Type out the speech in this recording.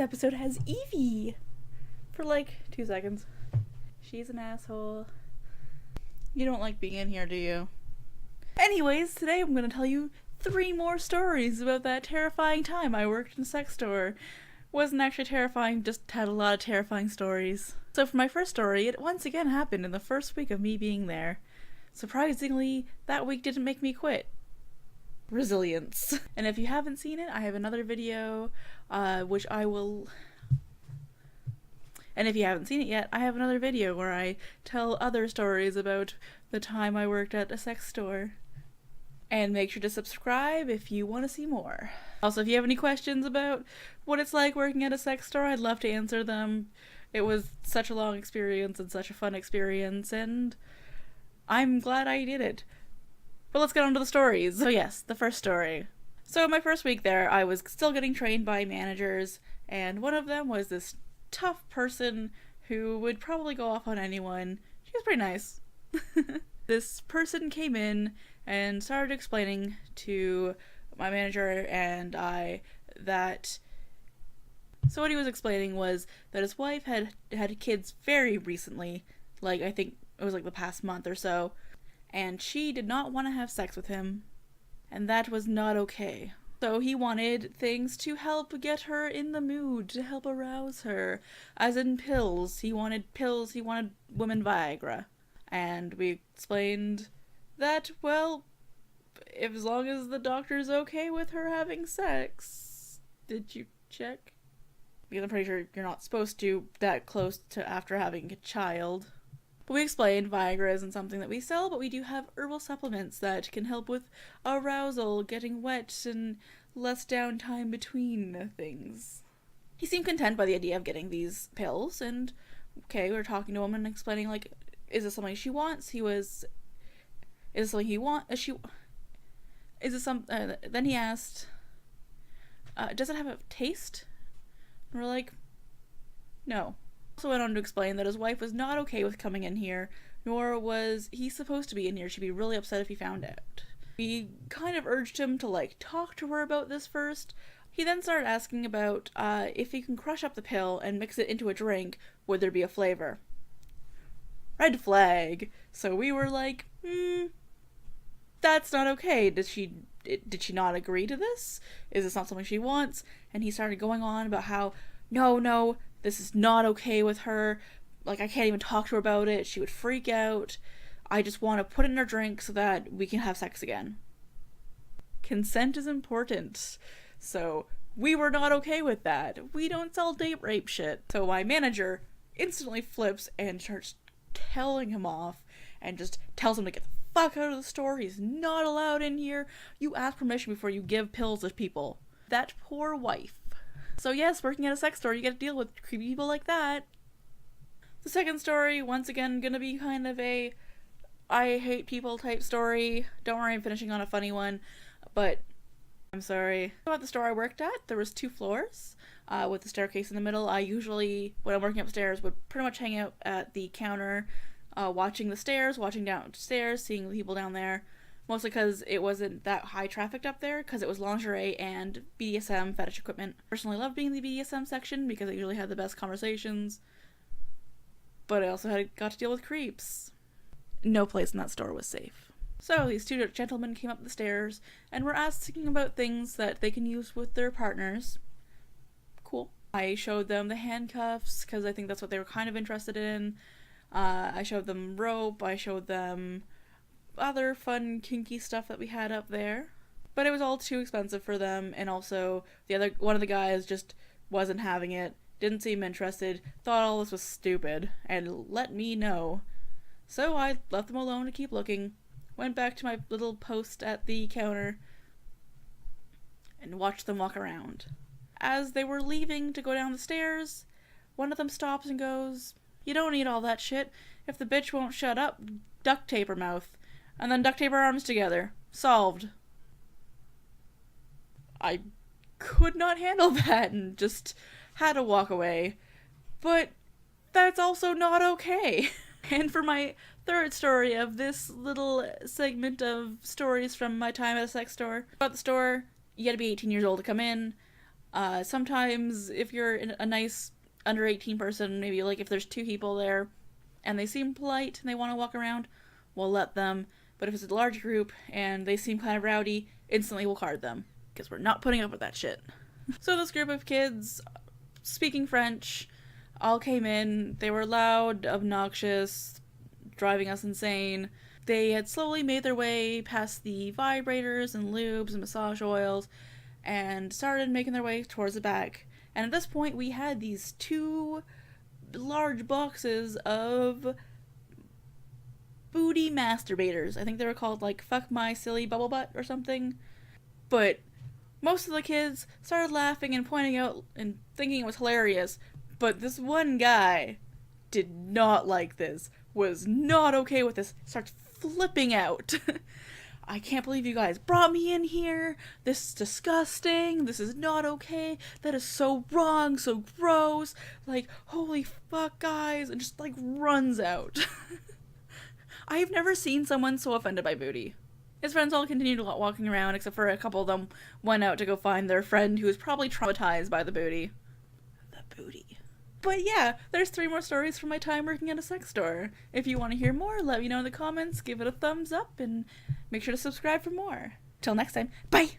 episode has Evie for like 2 seconds. She's an asshole. You don't like being in here, do you? Anyways, today I'm going to tell you 3 more stories about that terrifying time I worked in a sex store. Wasn't actually terrifying, just had a lot of terrifying stories. So for my first story, it once again happened in the first week of me being there. Surprisingly, that week didn't make me quit. Resilience. And if you haven't seen it, I have another video, which I will... And if you haven't seen it yet, I have another video where I tell other stories about the time I worked at a sex store. And make sure to subscribe if you want to see more. Also, if you have any questions about what it's like working at a sex store, I'd love to answer them. It was such a long experience and such a fun experience, and I'm glad I did it. But let's get on to the stories. So yes, the first story. So my first week there, I was still getting trained by managers, and one of them was this tough person who would probably go off on anyone. She was pretty nice. This person came in and started explaining to my manager and I that... So what he was explaining was that his wife had kids very recently, like I think it was like the past month or so, and she did not want to have sex with him, and that was not okay. So he wanted things to help get her in the mood, to help arouse her, as in pills. He wanted women Viagra. And we explained that, well, as long as the doctor's okay with her having sex. Did you check? Because I'm pretty sure you're not supposed to that close to after having a child. But we explained Viagra isn't something that we sell, but we do have herbal supplements that can help with arousal, getting wet, and less downtime between things. He seemed content by the idea of getting these pills, and okay, we were talking to him and explaining, like, is this something she wants? Is this something he wants? Then he asked, does it have a taste? And we're like, no. Also went on to explain that his wife was not okay with coming in here, nor was he supposed to be in here. She'd be really upset if he found out. We kind of urged him to, like, talk to her about this first. He then started asking about if he can crush up the pill and mix it into a drink, would there be a flavor? Red flag. So we were like, that's not okay. Did she not agree to this? Is this not something she wants? And he started going on about how, no, this is not okay with her. Like, I can't even talk to her about it. She would freak out. I just want to put it in her drink so that we can have sex again. Consent is important. So we were not okay with that. We don't sell date rape shit. So my manager instantly flips and starts telling him off and just tells him to get the fuck out of the store. He's not allowed in here. You ask permission before you give pills to people. That poor wife. So yes, working at a sex store, you get to deal with creepy people like that. The second story, once again, gonna be kind of a I hate people type story. Don't worry, I'm finishing on a funny one, but I'm sorry. About the store I worked at, there was 2 floors with the staircase in the middle. I usually, when I'm working upstairs, would pretty much hang out at the counter, watching the stairs, watching downstairs, seeing the people down there. Mostly because it wasn't that high trafficked up there, because it was lingerie and BDSM fetish equipment. Personally loved being in the BDSM section because I usually had the best conversations. But I also got to deal with creeps. No place in that store was safe. So these 2 gentlemen came up the stairs and were asking about things that they can use with their partners. Cool. I showed them the handcuffs because I think that's what they were kind of interested in. I showed them rope. I showed them other fun kinky stuff that we had up there. But it was all too expensive for them, and also one of the guys just wasn't having it, didn't seem interested, thought all this was stupid, and let me know. So I left them alone to keep looking, went back to my little post at the counter, and watched them walk around. As they were leaving to go down the stairs, one of them stops and goes, "You don't need all that shit. If the bitch won't shut up, duct tape her mouth. And then duct tape our arms together. Solved." I could not handle that and just had to walk away. But that's also not okay. And for my third story of this little segment of stories from my time at a sex store. About the store, you had to be 18 years old to come in. Sometimes if you're a nice under 18 person, maybe like if there's two people there and they seem polite and they want to walk around, we'll let them. But if it's a large group and they seem kind of rowdy, instantly we'll card them because we're not putting up with that shit. So this group of kids speaking French all came in. They were loud, obnoxious, driving us insane. They had slowly made their way past the vibrators and lubes and massage oils and started making their way towards the back. And at this point, we had these two large boxes of booty masturbators. I think they were called, like, Fuck My Silly Bubble Butt or something. But most of the kids started laughing and pointing out and thinking it was hilarious. But this one guy did not like this, was not okay with this, starts flipping out. I can't believe you guys brought me in here. This is disgusting. This is not okay. That is so wrong, so gross. Like, holy fuck, guys. And just, like, runs out. I've never seen someone so offended by booty. His friends all continued walking around, except for a couple of them went out to go find their friend who was probably traumatized by the booty. The booty. But yeah, there's 3 more stories from my time working at a sex store. If you want to hear more, let me know in the comments, give it a thumbs up, and make sure to subscribe for more. Till next time, bye!